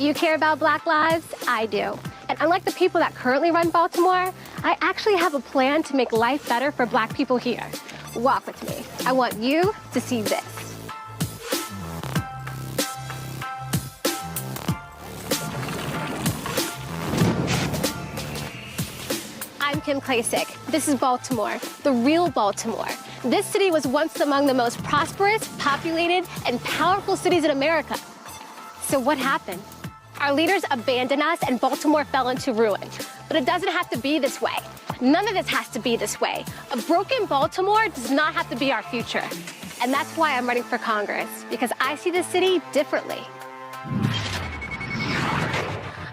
you care about Black lives, I do. And unlike the people that currently run Baltimore, I actually have a plan to make life better for Black people here. Walk with me. I want you to see this. I'm Kim Klacik. This is Baltimore, the real Baltimore. This city was once among the most prosperous, populated, and powerful cities in America. So what happened? Our leaders abandoned us and Baltimore fell into ruin. But it doesn't have to be this way. None of this has to be this way. A broken Baltimore does not have to be our future. And that's why I'm running for Congress, because I see the city differently.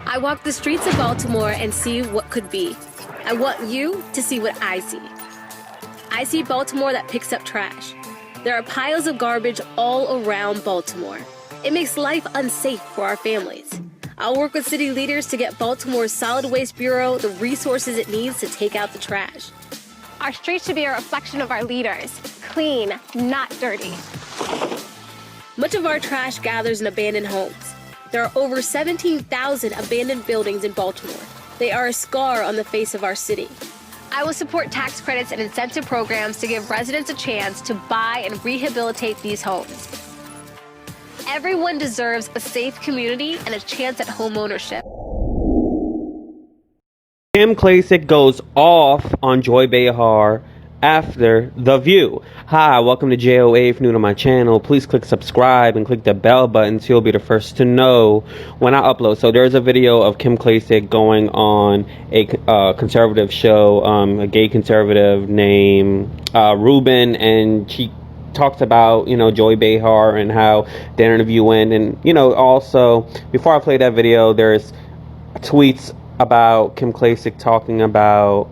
I walk the streets of Baltimore and see what could be. I want you to see what I see. I see Baltimore that picks up trash. There are piles of garbage all around Baltimore. It makes life unsafe for our families. I'll work with city leaders to get Baltimore's Solid Waste Bureau the resources it needs to take out the trash. Our streets should be a reflection of our leaders. Clean, not dirty. Much of our trash gathers in abandoned homes. There are over 17,000 abandoned buildings in Baltimore. They are a scar on the face of our city. I will support tax credits and incentive programs to give residents a chance to buy and rehabilitate these homes. Everyone deserves a safe community and a chance at home ownership. Kim Klacik goes off on Joy Behar after The View. Hi, welcome to G0ES. If you're new to my channel, please click subscribe and click the bell button so you'll be the first to know when I upload. So there's a video of Kim Klacik going on a conservative show, a gay conservative named Ruben, and she talks about, Joy Behar and how the interview went. And, also, before I play that video, there's tweets about Kim Klacik talking about,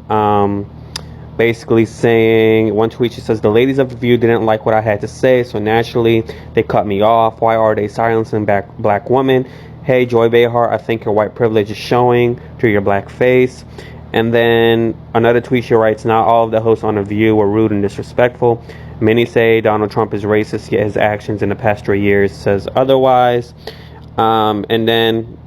basically saying, one tweet, she says, "The ladies of The View didn't like what I had to say, so naturally they cut me off. Why are they silencing black women? Hey, Joy Behar, I think your white privilege is showing through your black face." And then another tweet, she writes, "Not all of the hosts on The View were rude and disrespectful. Many say Donald Trump is racist, yet his actions in the past 3 years says otherwise." And then,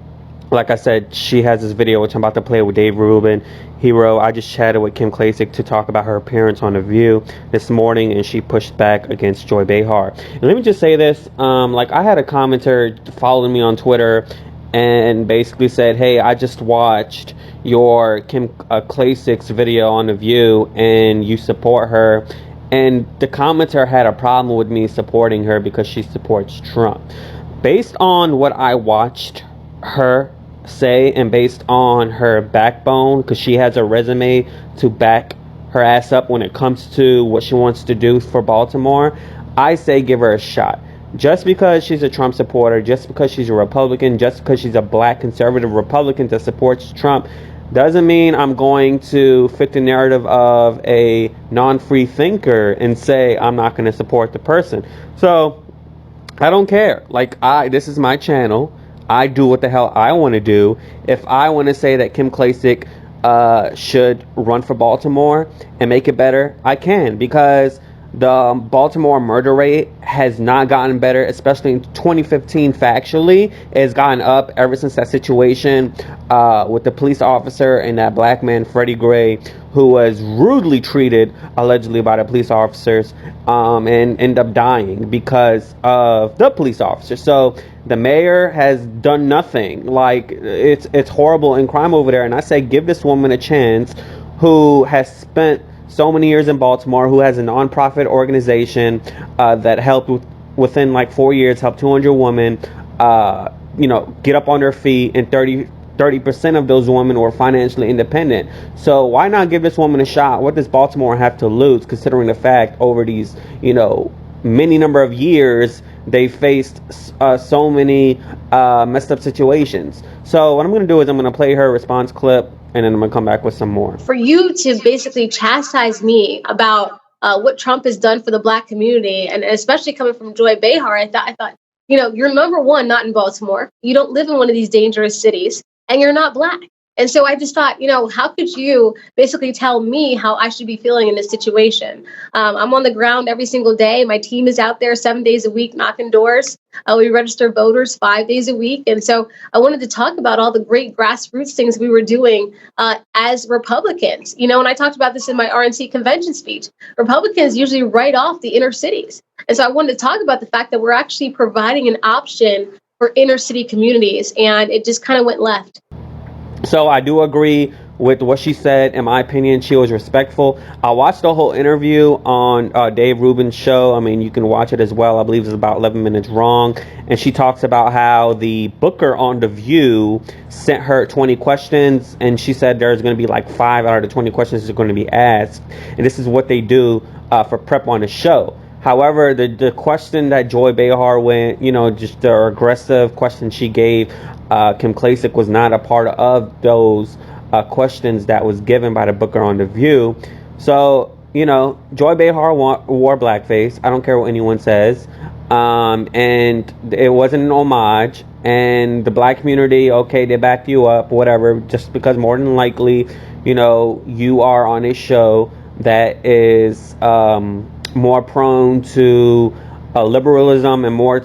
like I said, she has this video which I'm about to play with Dave Rubin. He wrote, "I just chatted with Kim Klacik to talk about her appearance on The View this morning, and she pushed back against Joy Behar." And let me just say this, I had a commenter following me on Twitter and basically said, "Hey, I just watched your Kim Klacik's video on The View and you support her." And the commenter had a problem with me supporting her because she supports Trump. Based on what I watched her say and based on her backbone, because she has a resume to back her ass up when it comes to what she wants to do for Baltimore, I say give her a shot. Just because she's a Trump supporter, just because she's a Republican, just because she's a black conservative Republican that supports Trump, doesn't mean I'm going to fit the narrative of a non-free thinker and say I'm not going to support the person. So I don't care. This is my channel. I do what the hell I want to do. If I want to say that Kim Klacik should run for Baltimore and make it better, I can, because the Baltimore murder rate has not gotten better, especially in 2015 factually. It has gotten up ever since that situation with the police officer and that black man, Freddie Gray, who was rudely treated, allegedly, by the police officers and ended up dying because of the police officer. So the mayor has done nothing. It's horrible in crime over there. And I say give this woman a chance, who has spent so many years in Baltimore, who has a nonprofit organization that helped within 4 years, helped 200 women, get up on their feet, and 30% of those women were financially independent. So why not give this woman a shot? What does Baltimore have to lose, considering the fact over these, many number of years, they faced so many messed up situations? So what I'm going to do is I'm going to play her response clip, and then I'm going to come back with some more. For you to basically chastise me about what Trump has done for the black community, and especially coming from Joy Behar, I thought, you're number one, not in Baltimore. You don't live in one of these dangerous cities, and you're not black. And so I just thought, how could you basically tell me how I should be feeling in this situation? I'm on the ground every single day. My team is out there 7 days a week knocking doors. We register voters 5 days a week. And so I wanted to talk about all the great grassroots things we were doing as Republicans. And I talked about this in my RNC convention speech. Republicans usually write off the inner cities. And so I wanted to talk about the fact that we're actually providing an option for inner city communities. And it just kind of went left. So I do agree with what she said. In my opinion, she was respectful. I watched the whole interview on Dave Rubin's show. I mean, you can watch it as well. I believe it's about 11 minutes long. And she talks about how the booker on The View sent her 20 questions. And she said there's going to be like 5 out of the 20 questions that are going to be asked. And this is what they do for prep on the show. However, the question that Joy Behar went, just the aggressive question she gave, Kim Klacik was not a part of those questions that was given by the booker on The View. So, Joy Behar wore blackface. I don't care what anyone says. And it wasn't an homage. And the black community, okay, they backed you up, whatever, just because more than likely, you are on a show that is more prone to liberalism and more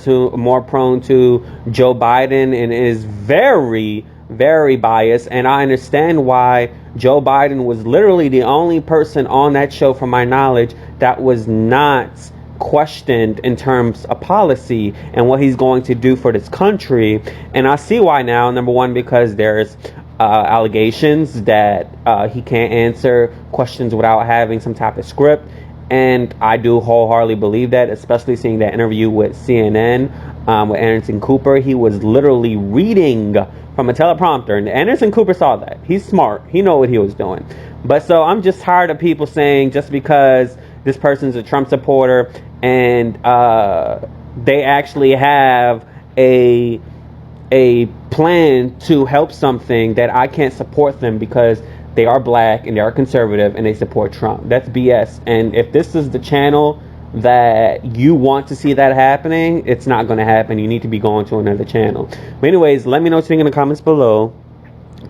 prone to Joe Biden, and is very, very biased. And I understand why Joe Biden was literally the only person on that show, from my knowledge, that was not questioned in terms of policy and what he's going to do for this country. And I see why now. Number one, because there's allegations that he can't answer questions without having some type of script. And I do wholeheartedly believe that, especially seeing that interview with CNN with Anderson Cooper. He was literally reading from a teleprompter, and Anderson Cooper saw that. He's smart. He knew what he was doing. But so I'm just tired of people saying just because this person's a Trump supporter and they actually have a plan to help something, that I can't support them because they are black and they are conservative and they support Trump. That's BS. And if this is the channel that you want to see that happening, it's not going to happen. You need to be going to another channel. But anyways, let me know what you think in the comments below.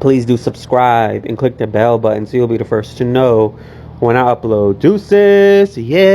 Please do subscribe and click the bell button so you'll be the first to know when I upload. Deuces, yay!